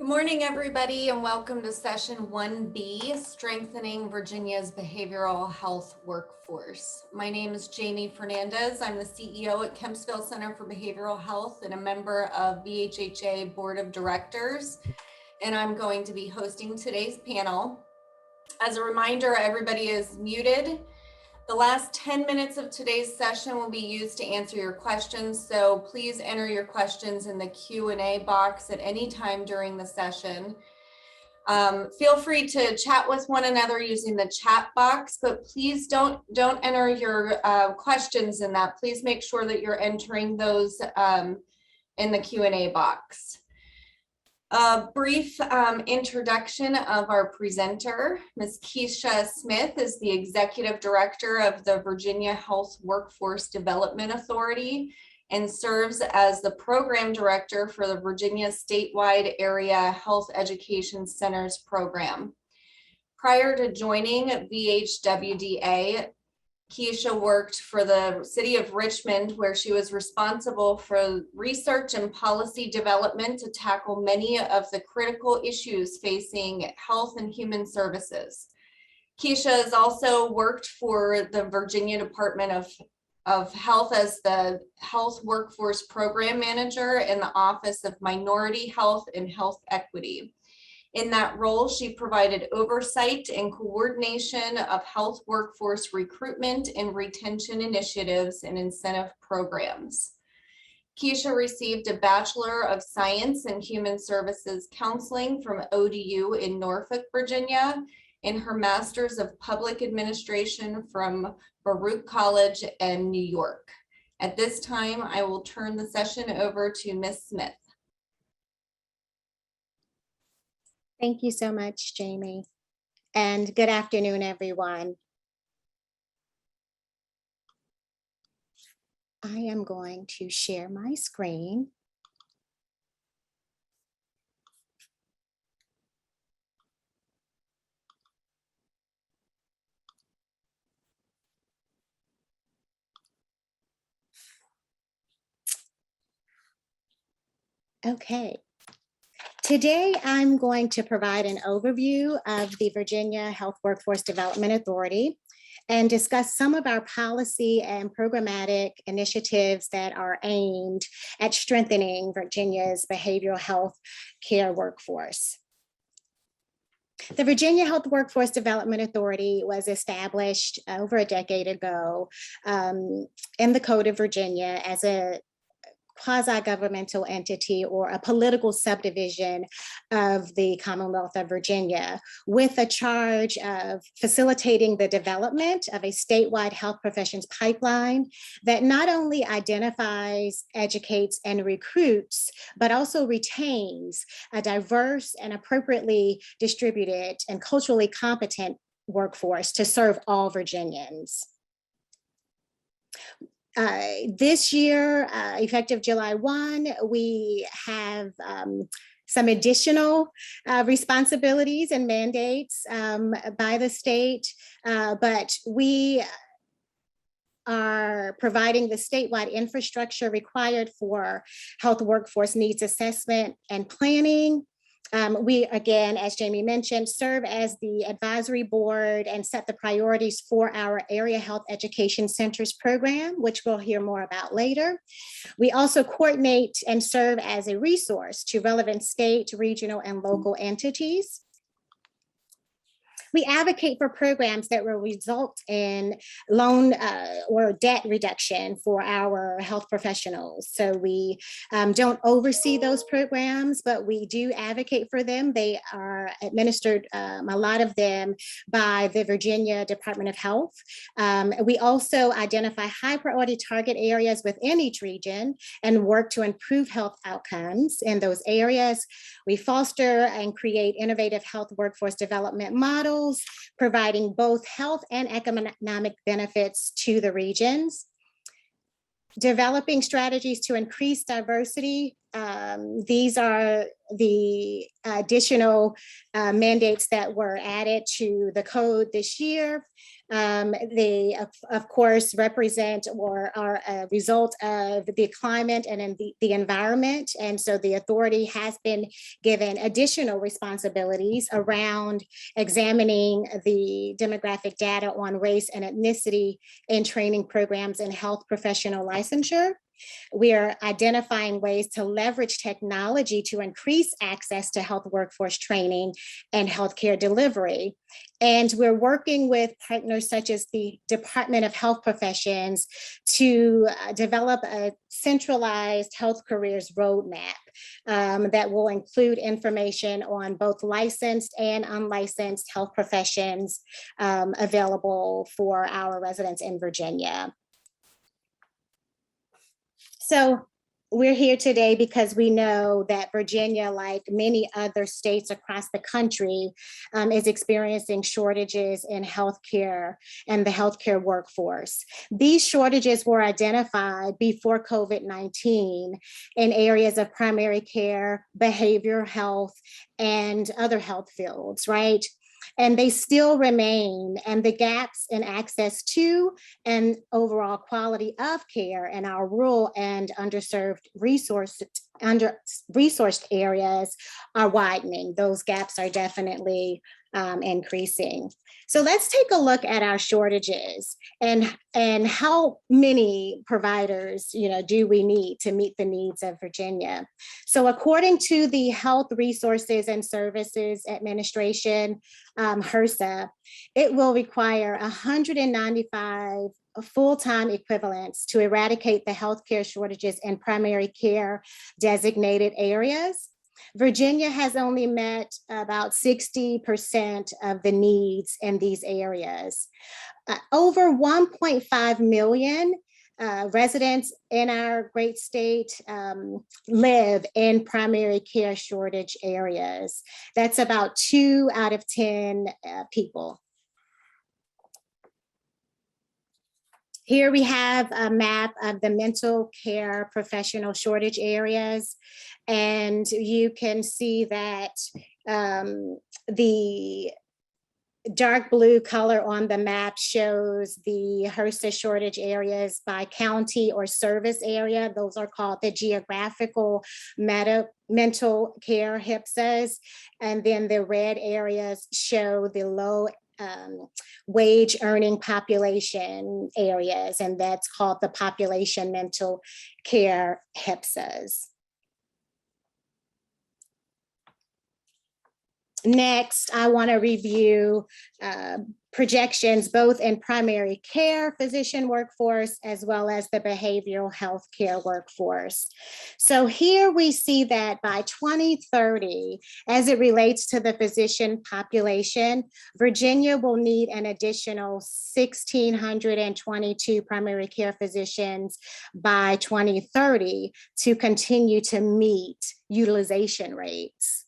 Good morning, everybody, and welcome to session 1B, Strengthening Virginia's Behavioral Health Workforce. My name is Jamie Fernandez. I'm the CEO at Kempsville Center for Behavioral Health and a member of VHHA Board of Directors, and I'm going to be hosting today's panel. As a reminder, everybody is muted. The last 10 minutes of today's session will be used to answer your questions, so please enter your questions in the Q&A box at any time during the session. Feel free to chat with one another using the chat box, but please don't enter your questions in that. Please make sure that you're entering those in the Q&A box. A brief introduction of our presenter. Ms. Keisha Smith is the Executive Director of the Virginia Health Workforce Development Authority and serves as the Program Director for the Virginia Statewide Area Health Education Centers Program. Prior to joining VHWDA, Keisha worked for the city of Richmond, where she was responsible for research and policy development to tackle many of the critical issues facing health and human services. Keisha has also worked for the Virginia Department of Health as the Health Workforce Program Manager in the Office of Minority Health and Health Equity. In that role, she provided oversight and coordination of health workforce recruitment and retention initiatives and incentive programs. Keisha received a Bachelor of Science in Human Services Counseling from ODU in Norfolk, Virginia, and her Master's of Public Administration from Baruch College in New York. At this time, I will turn the session over to Ms. Smith. Thank you so much, Jamie, and good afternoon, everyone. I am going to share my screen. Okay. Today, I'm going to provide an overview of the Virginia Health Workforce Development Authority and discuss some of our policy and programmatic initiatives that are aimed at strengthening Virginia's behavioral health care workforce. The Virginia Health Workforce Development Authority was established over a decade ago in the Code of Virginia as a quasi-governmental entity or a political subdivision of the Commonwealth of Virginia, with a charge of facilitating the development of a statewide health professions pipeline that not only identifies, educates, and recruits, but also retains a diverse and appropriately distributed and culturally competent workforce to serve all Virginians. This year, effective July 1, we have some additional responsibilities and mandates by the state, but we are providing the statewide infrastructure required for health workforce needs assessment and planning. We, again, as Jamie mentioned, serve as the advisory board and set the priorities for our Area Health Education Centers program, which we'll hear more about later. We also coordinate and serve as a resource to relevant state, regional, and local entities. We advocate for programs that will result in loan or debt reduction for our health professionals. So we don't oversee those programs, but we do advocate for them. They are administered, a lot of them, by the Virginia Department of Health. We also identify high priority target areas within each region and work to improve health outcomes in those areas. We foster and create innovative health workforce development models, providing both health and economic benefits to the regions, developing strategies to increase diversity these are the additional mandates that were added to the code this year. They, of course, represent or are a result of the climate and in the environment. And so the authority has been given additional responsibilities around examining the demographic data on race and ethnicity in training programs and health professional licensure. We are identifying ways to leverage technology to increase access to health workforce training and healthcare delivery. And we're working with partners such as the Department of Health Professions to develop a centralized health careers roadmap that will include information on both licensed and unlicensed health professions available for our residents in Virginia. So we're here today because we know that Virginia, like many other states across the country, is experiencing shortages in healthcare and the healthcare workforce. These shortages were identified before COVID-19 in areas of primary care, behavioral health, and other health fields, right? And they still remain, and the gaps in access to and overall quality of care in our rural and under-resourced areas are widening. Those gaps are definitely increasing. So let's take a look at our shortages and how many providers, do we need to meet the needs of Virginia. So according to the Health Resources and Services Administration, HRSA, it will require 195 full-time equivalents to eradicate the healthcare shortages in primary care designated areas. Virginia has only met about 60% of the needs in these areas. Over 1.5 million residents in our great state live in primary care shortage areas. That's about 2 out of 10 people. Here we have a map of the mental care professional shortage areas. And you can see that the dark blue color on the map shows the HRSA shortage areas by county or service area. Those are called the geographical mental care HPSAs. And then the red areas show the low wage earning population areas, and that's called the population mental care HPSAs. Next, I want to review projections both in primary care physician workforce as well as the behavioral health care workforce. So here we see that by 2030, as it relates to the physician population, Virginia will need an additional 1,622 primary care physicians by 2030 to continue to meet utilization rates.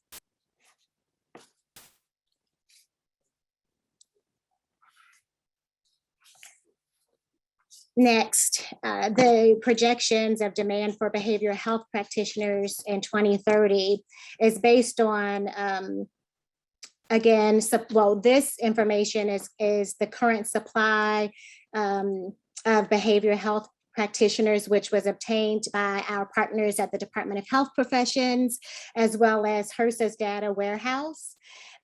Next, the projections of demand for behavioral health practitioners in 2030 is based on, again, this information is the current supply of behavioral health practitioners, which was obtained by our partners at the Department of Health Professions, as well as HRSA's data warehouse.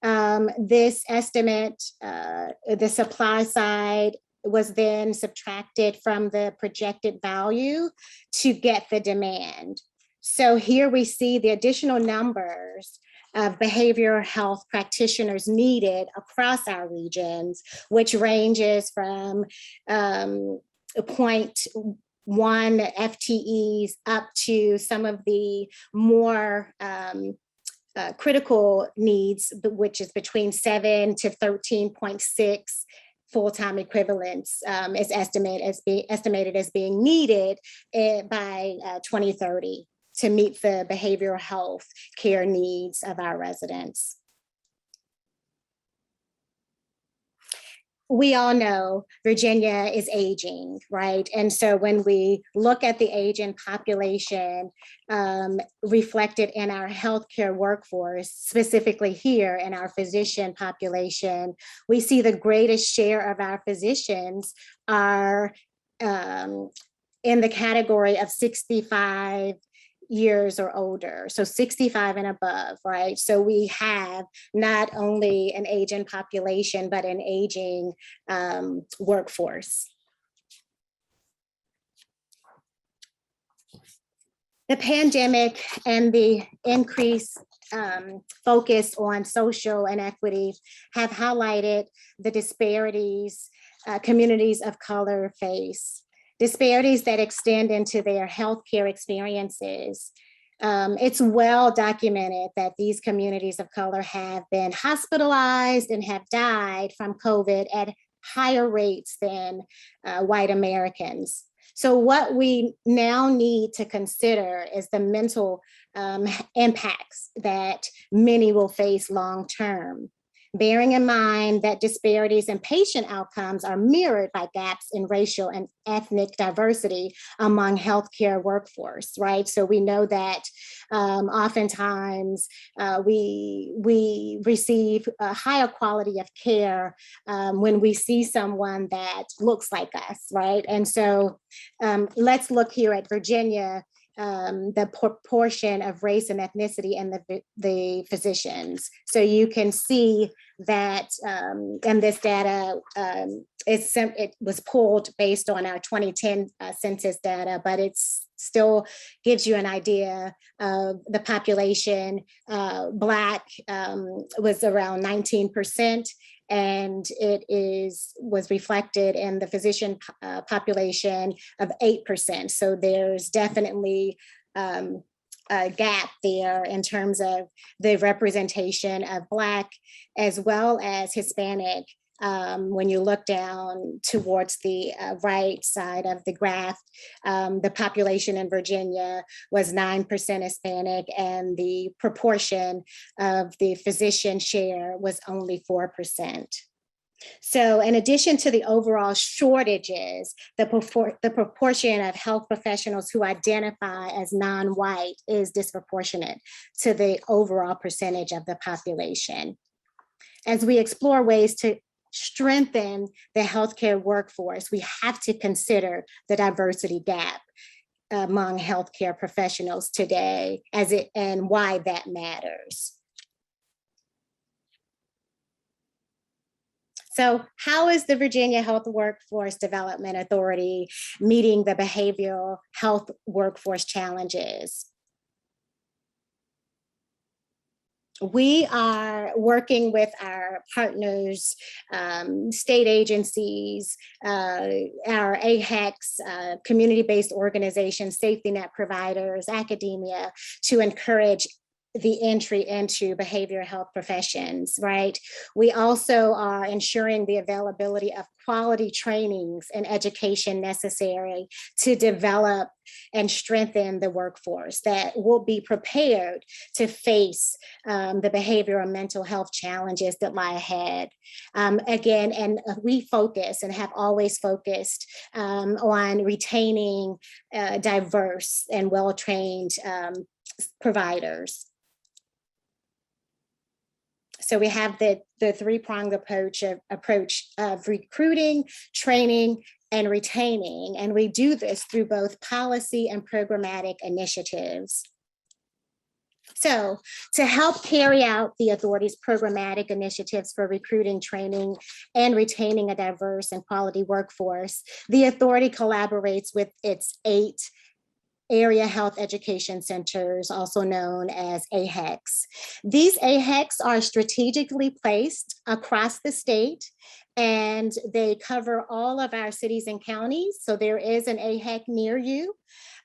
This estimate, the supply side, was then subtracted from the projected value to get the demand. So here we see the additional numbers of behavioral health practitioners needed across our regions, which ranges from 0.1 FTEs up to some of the more critical needs, which is between 7 to 13.6 full-time equivalents is estimated as being needed by 2030 to meet the behavioral health care needs of our residents. we all know Virginia is aging, right? And so when we look at the aging population reflected in our healthcare workforce, specifically here in our physician population, we see the greatest share of our physicians are in the category of 65 years or older, so 65 and above, right? So we have not only an aging population, but an aging workforce. The pandemic and the increased focus on social inequity have highlighted the disparities communities of color face. Disparities that extend into their healthcare experiences. It's well documented that these communities of color have been hospitalized and have died from COVID at higher rates than white Americans. So what we now need to consider is the mental impacts that many will face long-term. Bearing in mind that disparities in patient outcomes are mirrored by gaps in racial and ethnic diversity among healthcare workforce, right? So we know that oftentimes we receive a higher quality of care when we see someone that looks like us, right? And so let's look here at Virginia, the proportion of race and ethnicity in the physicians. So you can see that, and this data, it was pulled based on our 2010 census data, but it still gives you an idea of the population. Black was around 19%. And it was reflected in the physician population of 8%. So there's definitely a gap there in terms of the representation of Black as well as Hispanic. When you look down towards the right side of the graph, the population in Virginia was 9% Hispanic, and the proportion of the physician share was only 4%. So in addition to the overall shortages, the proportion of health professionals who identify as non-white is disproportionate to the overall percentage of the population. As we explore ways to strengthen the healthcare workforce, we have to consider the diversity gap among healthcare professionals today and why that matters. So how is the Virginia Health Workforce Development Authority meeting the behavioral health workforce challenges? We are working with our partners, state agencies, our AHECs, community-based organizations, safety net providers, academia, to encourage the entry into behavioral health professions, right? We also are ensuring the availability of quality trainings and education necessary to develop and strengthen the workforce that will be prepared to face the behavioral and mental health challenges that lie ahead. Again, and we focus and have always focused on retaining diverse and well-trained providers. So we have the three-pronged approach of recruiting, training, and retaining. And we do this through both policy and programmatic initiatives. So to help carry out the authority's programmatic initiatives for recruiting, training, and retaining a diverse and quality workforce, the authority collaborates with its 8 area health education centers, also known as AHECs. These AHECs are strategically placed across the state, and they cover all of our cities and counties. So there is an AHEC near you.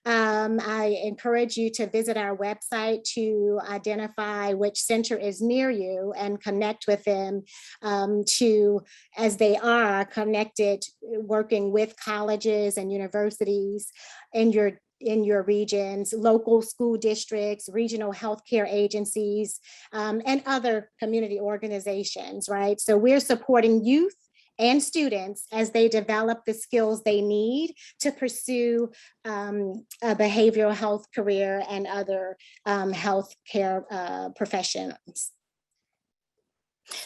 I encourage you to visit our website to identify which center is near you and connect with them as they are connected, working with colleges and universities in your regions, local school districts, regional healthcare agencies, and other community organizations, right? So we're supporting youth and students as they develop the skills they need to pursue a behavioral health career and other healthcare professions.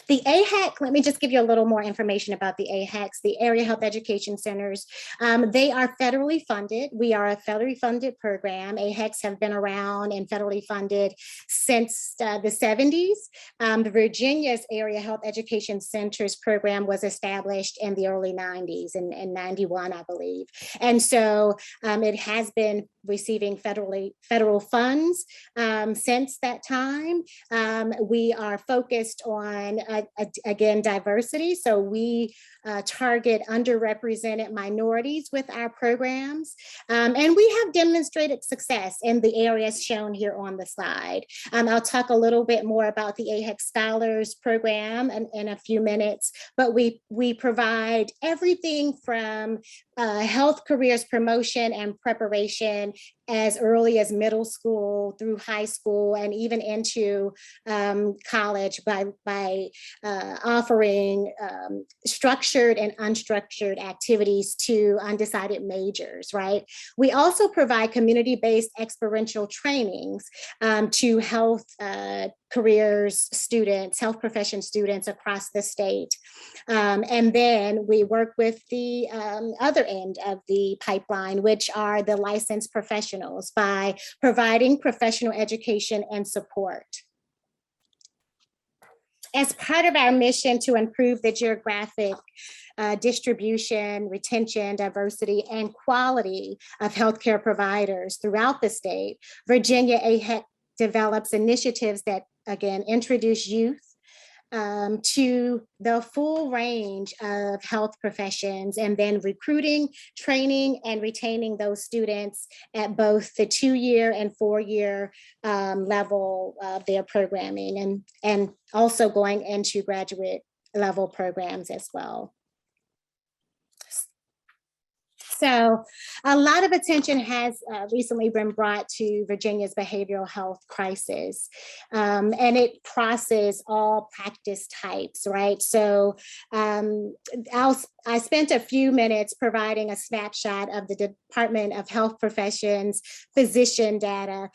The AHEC, let me just give you a little more information about the AHECs, the Area Health Education Centers. They are federally funded. We are a federally funded program. AHECs have been around and federally funded since the 70s. The Virginia's Area Health Education Centers program was established in the early 90s, in 91, I believe. And so it has been receiving federal funds since that time. We are focused on, again, diversity. So we target underrepresented minorities with our programs. And we have demonstrated success in the areas shown here on the slide. I'll talk a little bit more about the AHEC Scholars Program in a few minutes, but we provide everything from health careers promotion and preparation as early as middle school through high school and even into college by offering structured and unstructured activities to undecided majors, right? We also provide community-based experiential trainings to health careers students, health profession students across the state. And then we work with the other end of the pipeline, which are the licensed professionals, by providing professional education and support. As part of our mission to improve the geographic distribution, retention, diversity, and quality of healthcare providers throughout the state, Virginia AHEC develops initiatives that, again, introduce youth to the full range of health professions, and then recruiting, training, and retaining those students at both the 2-year and 4-year level of their programming, and also going into graduate level programs as well. So a lot of attention has recently been brought to Virginia's behavioral health crisis, and it crosses all practice types, right? So I spent a few minutes providing a snapshot of the Department of Health Professions physician data,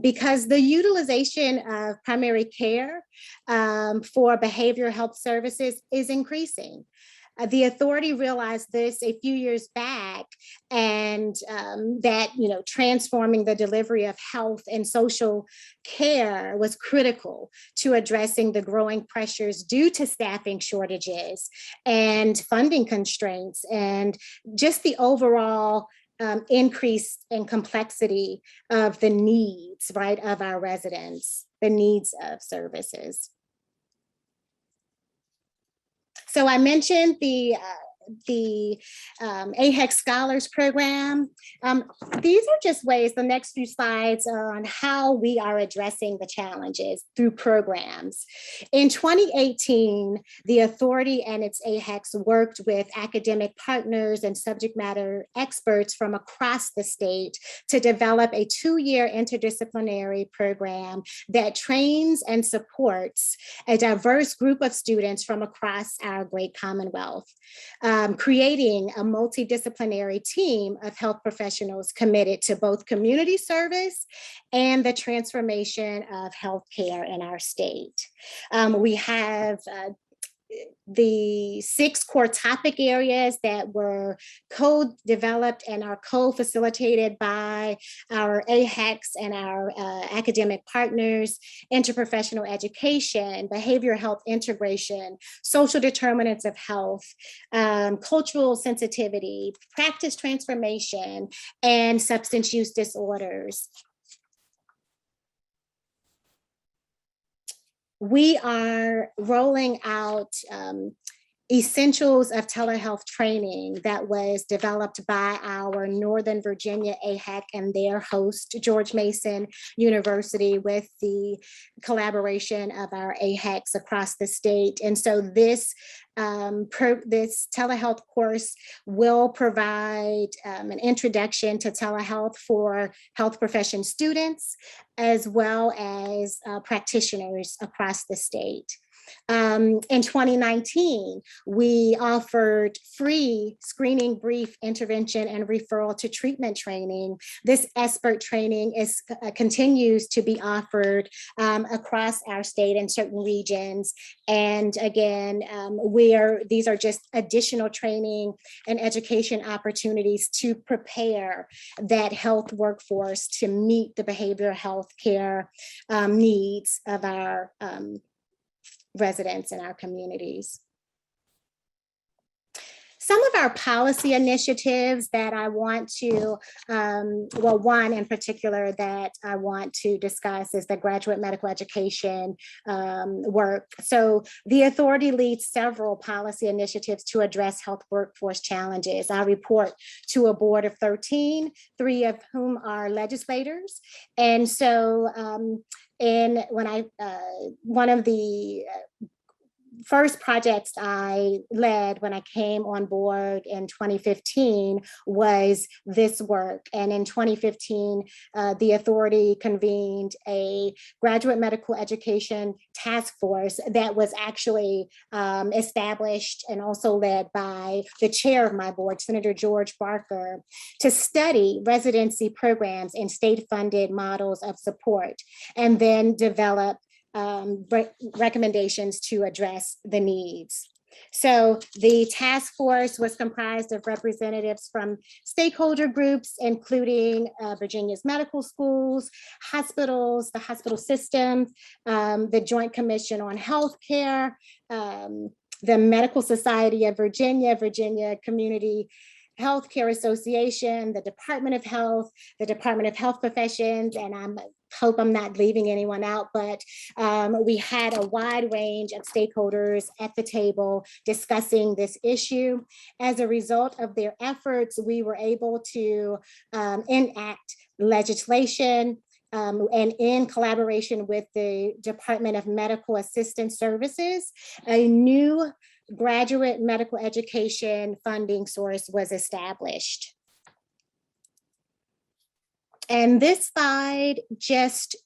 because the utilization of primary care for behavioral health services is increasing. The authority realized this a few years back, and that, transforming the delivery of health and social care was critical to addressing the growing pressures due to staffing shortages and funding constraints, and just the overall increase in complexity of the needs, right, of our residents, the needs of services. So I mentioned the AHEC Scholars Program. These are just ways, the next few slides are on how we are addressing the challenges through programs. In 2018, the authority and its AHECs worked with academic partners and subject matter experts from across the state to develop a 2-year interdisciplinary program that trains and supports a diverse group of students from across our great Commonwealth. Creating a multidisciplinary team of health professionals committed to both community service and the transformation of healthcare in our state. We have the 6 core topic areas that were co-developed and are co-facilitated by our AHECs and our academic partners: interprofessional education, behavioral health integration, social determinants of health, cultural sensitivity, practice transformation, and substance use disorders. We are rolling out essentials of telehealth training that was developed by our Northern Virginia AHEC and their host, George Mason University, with the collaboration of our AHECs across the state. And so this telehealth course will provide an introduction to telehealth for health profession students, as well as practitioners across the state. In 2019, we offered free screening, brief, intervention, and referral to treatment training. This expert training continues to be offered across our state and certain regions. And again, these are just additional training and education opportunities to prepare that health workforce to meet the behavioral health care needs of our residents in our communities. Some of our policy initiatives that I want to, well, one in particular that I want to discuss is the graduate medical education work. So the authority leads several policy initiatives to address health workforce challenges. I report to a board of 13, 3 of whom are legislators. And so one of the first projects I led when I came on board in 2015 was this work. And in 2015, the authority convened a graduate medical education task force that was actually established and also led by the chair of my board, Senator George Barker, to study residency programs in state-funded models of support and then develop recommendations to address the needs. So the task force was comprised of representatives from stakeholder groups, including Virginia's medical schools, hospitals, the hospital system, the Joint Commission on Healthcare, the Medical Society of Virginia, Virginia Community Healthcare Association, the Department of Health, the Department of Health Professions, and I hope I'm not leaving anyone out, but we had a wide range of stakeholders at the table discussing this issue. As a result of their efforts, we were able to enact legislation and in collaboration with the Department of Medical Assistance Services, a new graduate medical education funding source was established. And this slide just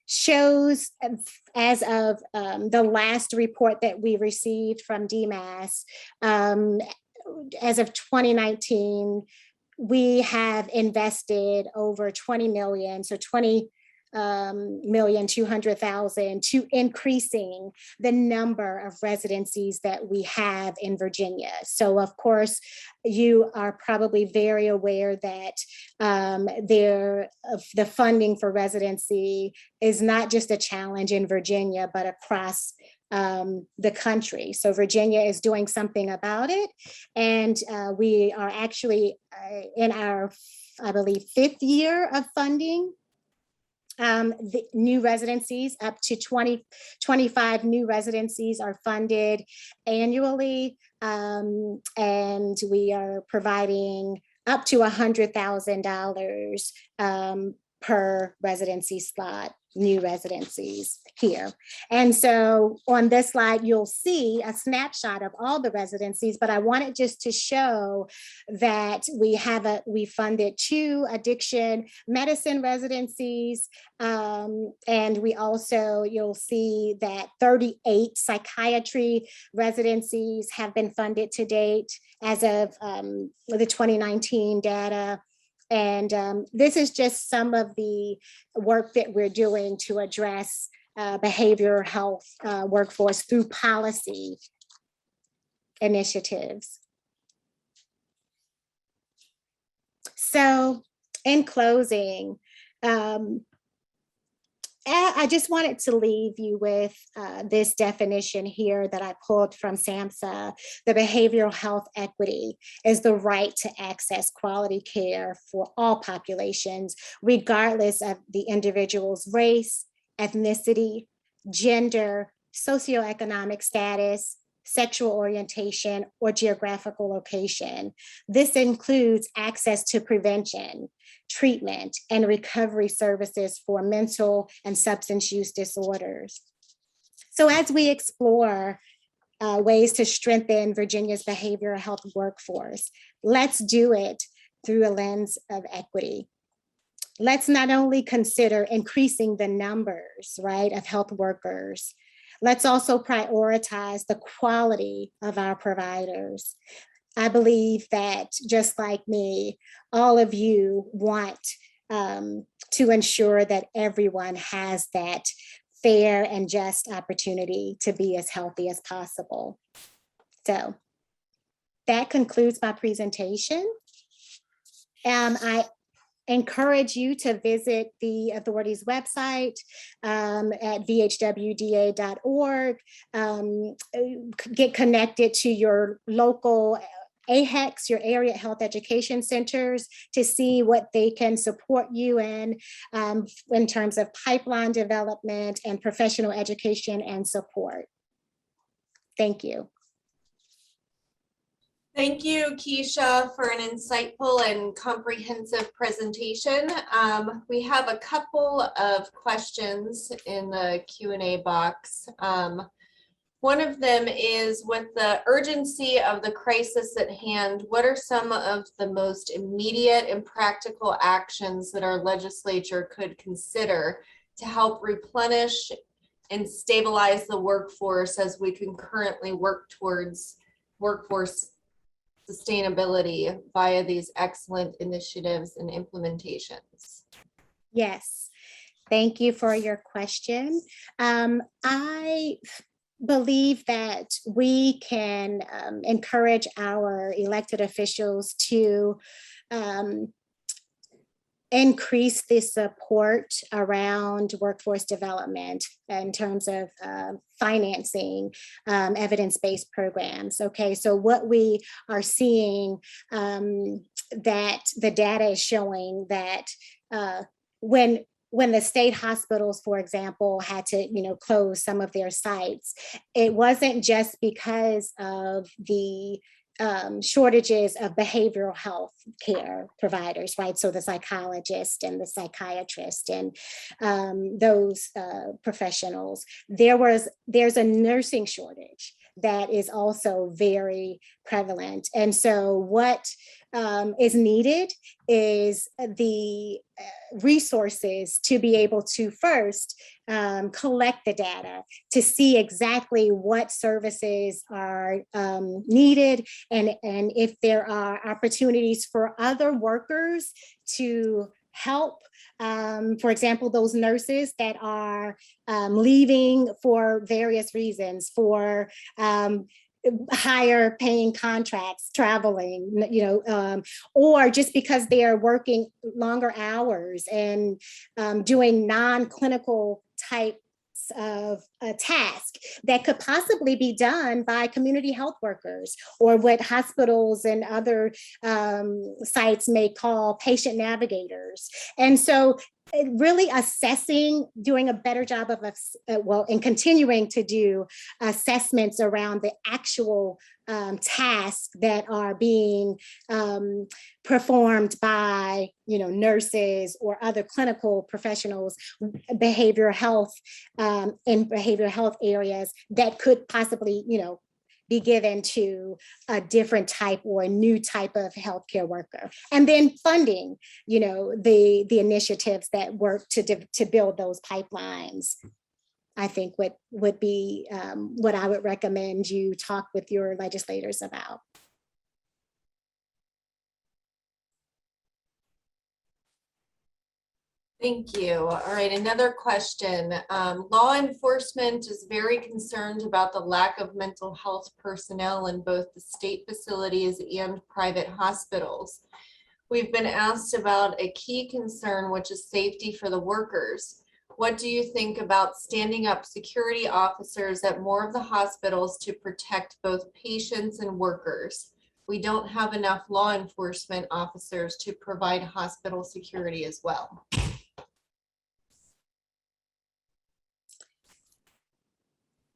shows, as of the last report that we received from DMAS, as of 2019, we have invested over 20 million, so 20,200,000 to increasing the number of residencies that we have in Virginia. So of course, you are probably very aware that the funding for residency is not just a challenge in Virginia, but across the country. So Virginia is doing something about it. And we are actually in our, I believe, 5th year of funding the new residencies. Up to 25 new residencies are funded annually, and we are providing up to $100,000 per residency slot, new residencies here. And so on this slide, you'll see a snapshot of all the residencies, but I wanted just to show that we funded 2 addiction medicine residencies. And we also, you'll see that 38 psychiatry residencies have been funded to date as of the 2019 data. And this is just some of the work that we're doing to address behavioral health workforce through policy initiatives. So in closing, I just wanted to leave you with this definition here that I pulled from SAMHSA. The behavioral health equity is the right to access quality care for all populations, regardless of the individual's race, ethnicity, gender, socioeconomic status, sexual orientation, or geographical location. This includes access to prevention, treatment, and recovery services for mental and substance use disorders. So as we explore ways to strengthen Virginia's behavioral health workforce, let's do it through a lens of equity. let's not only consider increasing the numbers, right, of health workers, let's also prioritize the quality of our providers. I believe that just like me, all of you want to ensure that everyone has that fair and just opportunity to be as healthy as possible. So that concludes my presentation. I encourage you to visit the authority's website at vhwda.org. Get connected to your local AHECs, your area health education centers, to see what they can support you in terms of pipeline development and professional education and support. Thank you. Thank you, Keisha, for an insightful and comprehensive presentation. We have a couple of questions in the Q&A box. One of them is, with the urgency of the crisis at hand, what are some of the most immediate and practical actions that our legislature could consider to help replenish and stabilize the workforce as we concurrently work towards workforce sustainability via these excellent initiatives and implementations? Yes, thank you for your question. I believe that we can encourage our elected officials to increase the support around workforce development in terms of financing evidence-based programs. Okay, so what we are seeing, that the data is showing that when the state hospitals, for example, had to, close some of their sites, it wasn't just because of the shortages of behavioral health care providers, right? So the psychologist and the psychiatrist and those professionals. There's a nursing shortage that is also very prevalent. And so what is needed is the resources to be able to first collect the data to see exactly what services are needed, and if there are opportunities for other workers to help. For example, those nurses that are leaving for various reasons, for higher paying contracts, traveling, or just because they are working longer hours and doing non-clinical types of a task that could possibly be done by community health workers, or what hospitals and other sites may call patient navigators. And so really assessing, doing a better job of, and continuing to do assessments around the actual tasks that are being performed by, nurses or other clinical professionals, behavioral health, in behavioral health areas that could possibly, be given to a different type or a new type of healthcare worker. And then funding, the initiatives that work to build those pipelines. I think would be what I would recommend you talk with your legislators about. Thank you. All right, another question. Law enforcement is very concerned about the lack of mental health personnel in both the state facilities and private hospitals. We've been asked about a key concern, which is safety for the workers. What do you think about standing up security officers at more of the hospitals to protect both patients and workers? We don't have enough law enforcement officers to provide hospital security as well.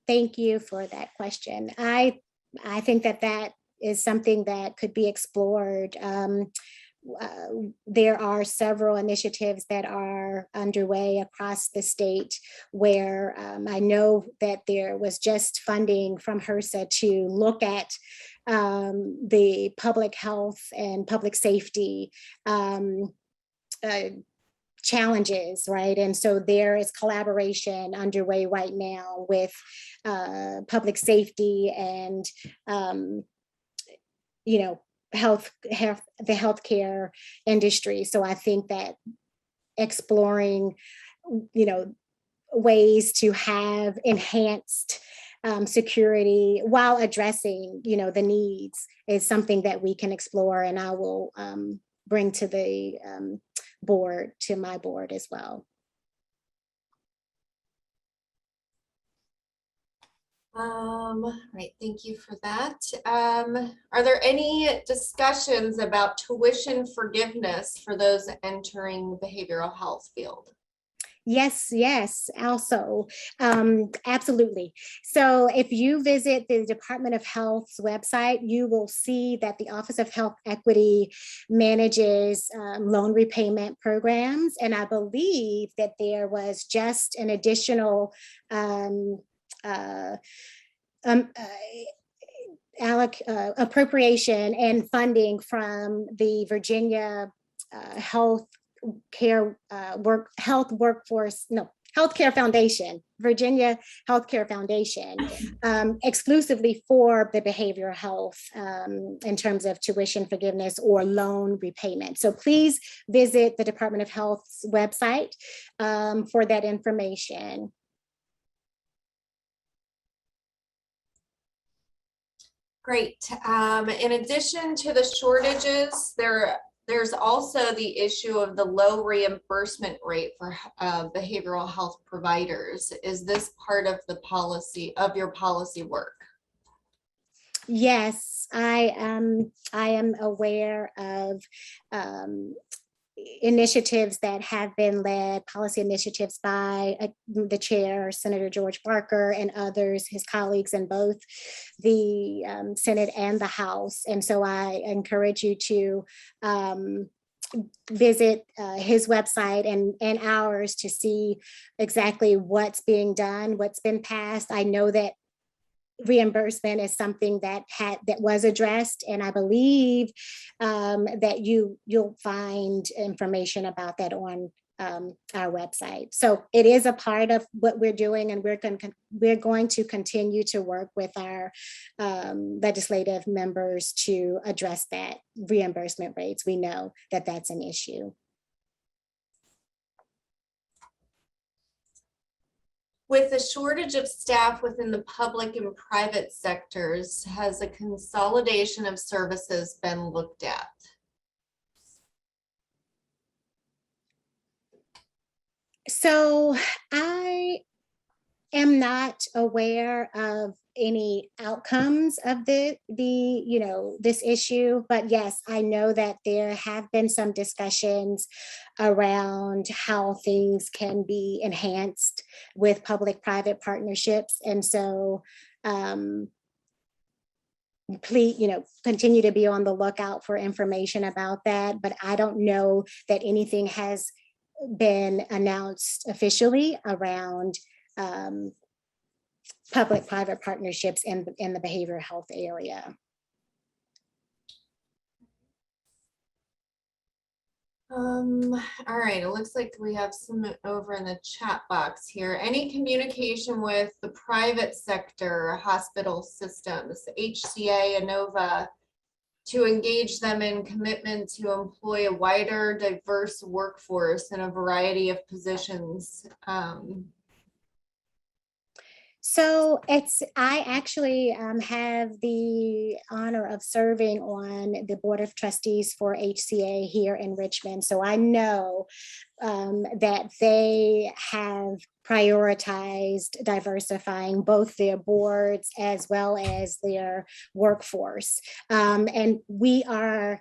Thank you for that question. I think that is something that could be explored. There are several initiatives that are underway across the state where I know that there was just funding from HRSA to look at the public health and public safety challenges, right? And so there is collaboration underway right now with public safety and, you know, the healthcare industry. So I think that exploring, you know, ways to have enhanced security while addressing, you know, the needs is something that we can explore, and I will bring to the board, to my board as well. Right, thank you for that. Are there any discussions about tuition forgiveness for those entering behavioral health field? Yes, also, absolutely. So if you visit the Department of Health's website, you will see that the Office of Health Equity manages loan repayment programs. And I believe that there was just an additional appropriation and funding from the Virginia Healthcare Foundation, Virginia Healthcare Foundation, exclusively for the behavioral health in terms of tuition forgiveness or loan repayment. So please visit the Department of Health's website for that information. Great. In addition to the shortages, there's also the issue of the low reimbursement rate for behavioral health providers. Is this part of the policy, of your policy work? Yes, I am aware of initiatives that have been led, policy initiatives by the chair, Senator George Barker, and others, his colleagues in both the Senate and the House. And so I encourage you to visit his website and ours to see exactly what's being done, what's been passed. I know that reimbursement is something that was addressed, and I believe that you'll find information about that on our website. So it is a part of what we're doing, and we're going to continue to work with our legislative members to address that reimbursement rates. We know that that's an issue. With the shortage of staff within the public and private sectors, has a consolidation of services been looked at? So I am not aware of any outcomes of this issue, but yes, I know that there have been some discussions around how things can be enhanced with public-private partnerships. And so please, continue to be on the lookout for information about that, but I don't know that anything has been announced officially around public-private partnerships in the behavioral health area. All right, it looks like we have some over in the chat box here. Any communication with the private sector, hospital systems, HCA, ANOVA, to engage them in commitment to employ a wider, diverse workforce in a variety of positions? So I actually have the honor of serving on the Board of Trustees for HCA here in Richmond. So I know that they have prioritized diversifying both their boards as well as their workforce. And we are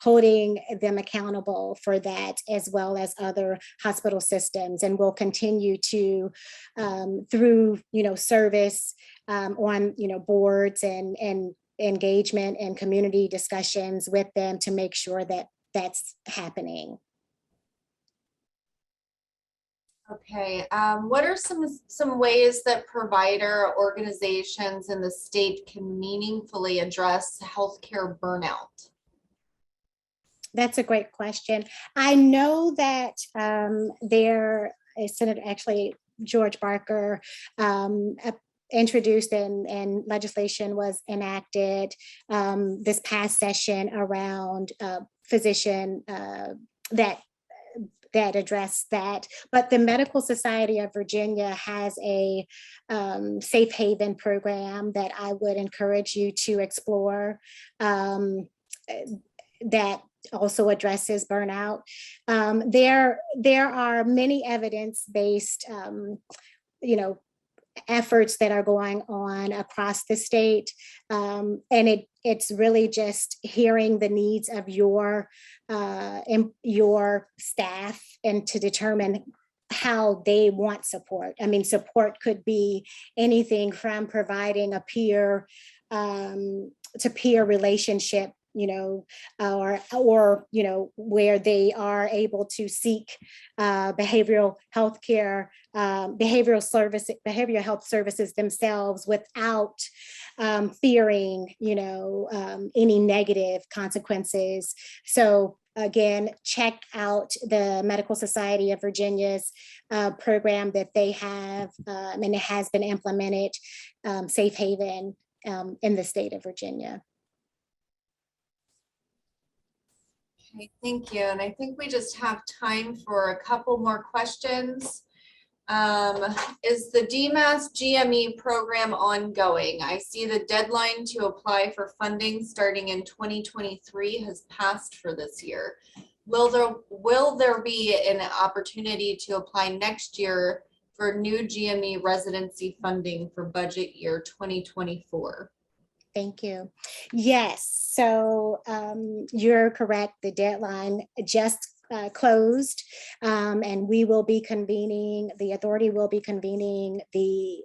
holding them accountable for that, as well as other hospital systems. And we'll continue to, through, service on, boards and engagement and community discussions with them to make sure that that's happening. Okay, what are some ways that provider organizations in the state can meaningfully address healthcare burnout? That's a great question. I know that there is Senator, actually George Barker introduced and legislation was enacted this past session around physician that address that. But the Medical Society of Virginia has a safe haven program that I would encourage you to explore that also addresses burnout. There are many evidence-based, efforts that are going on across the state. And it's really just hearing the needs of your staff and to determine how they want support. I mean, support could be anything from providing a peer to peer relationship, or where they are able to seek behavioral health care, behavioral health services themselves without fearing, any negative consequences. So again, check out the Medical Society of Virginia's program that they have, and it has been implemented, Safe Haven, in the state of Virginia. Okay, thank you. And I think we just have time for a couple more questions. Is the DMAS GME program ongoing? I see the deadline to apply for funding starting in 2023 has passed for this year. Will there be an opportunity to apply next year for new GME residency funding for budget year 2024? Thank you. Yes, so you're correct. The deadline just closed, and we will be convening, the authority will be convening the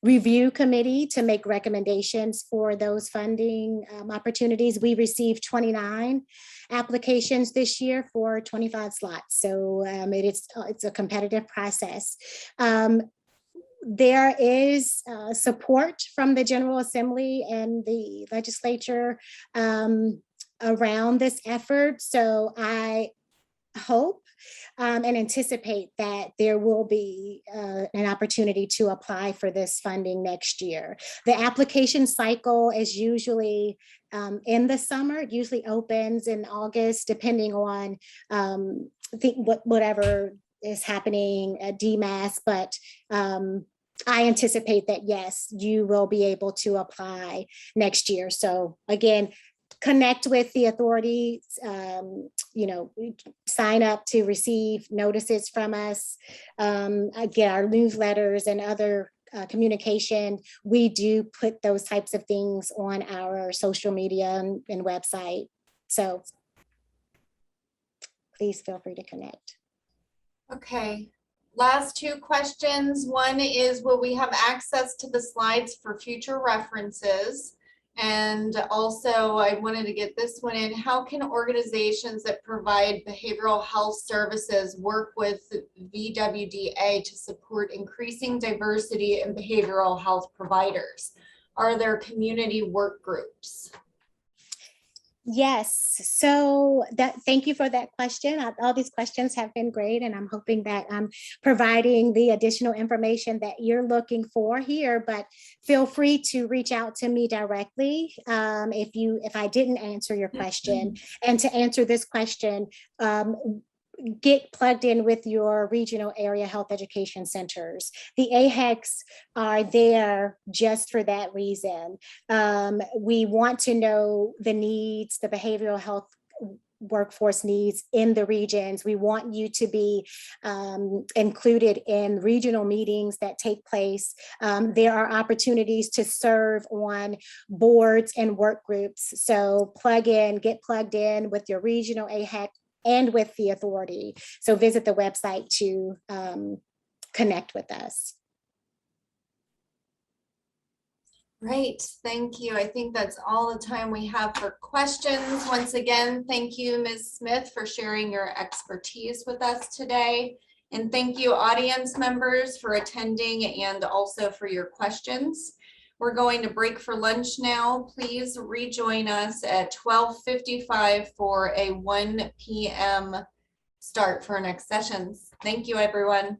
review committee to make recommendations for those funding opportunities. We received 29 applications this year for 25 slots. So it's a competitive process. There is support from the General Assembly and the legislature around this effort. So I hope and anticipate that there will be an opportunity to apply for this funding next year. The application cycle is usually in the summer. It usually opens in August, depending on whatever is happening at DMAS, but I anticipate that, yes, you will be able to apply next year. So again, connect with the authorities, sign up to receive notices from us, get our newsletters and other communication. We do put those types of things on our social media and website. So please feel free to connect. Okay. Last two questions. One is, will we have access to the slides for future references? And also, I wanted to get this one in. How can organizations that provide behavioral health services work with VWDA to support increasing diversity in behavioral health providers? Are there community work groups? Yes, so thank you for that question. All these questions have been great, and I'm hoping that I'm providing the additional information that you're looking for here, but feel free to reach out to me directly if I didn't answer your question. And to answer this question, get plugged in with your regional area health education centers. The AHECs are there just for that reason. We want to know the needs, the behavioral health workforce needs in the regions. We want you to be included in regional meetings that take place. There are opportunities to serve on boards and work groups. So get plugged in with your regional AHEC and with the authority. So visit the website to connect with us. Great, thank you. I think that's all the time we have for questions. Once again, thank you, Ms. Smith, for sharing your expertise with us today. And thank you, audience members, for attending and also for your questions. We're going to break for lunch now. Please rejoin us at 12:55 for a 1 p.m. start for our next sessions. Thank you, everyone.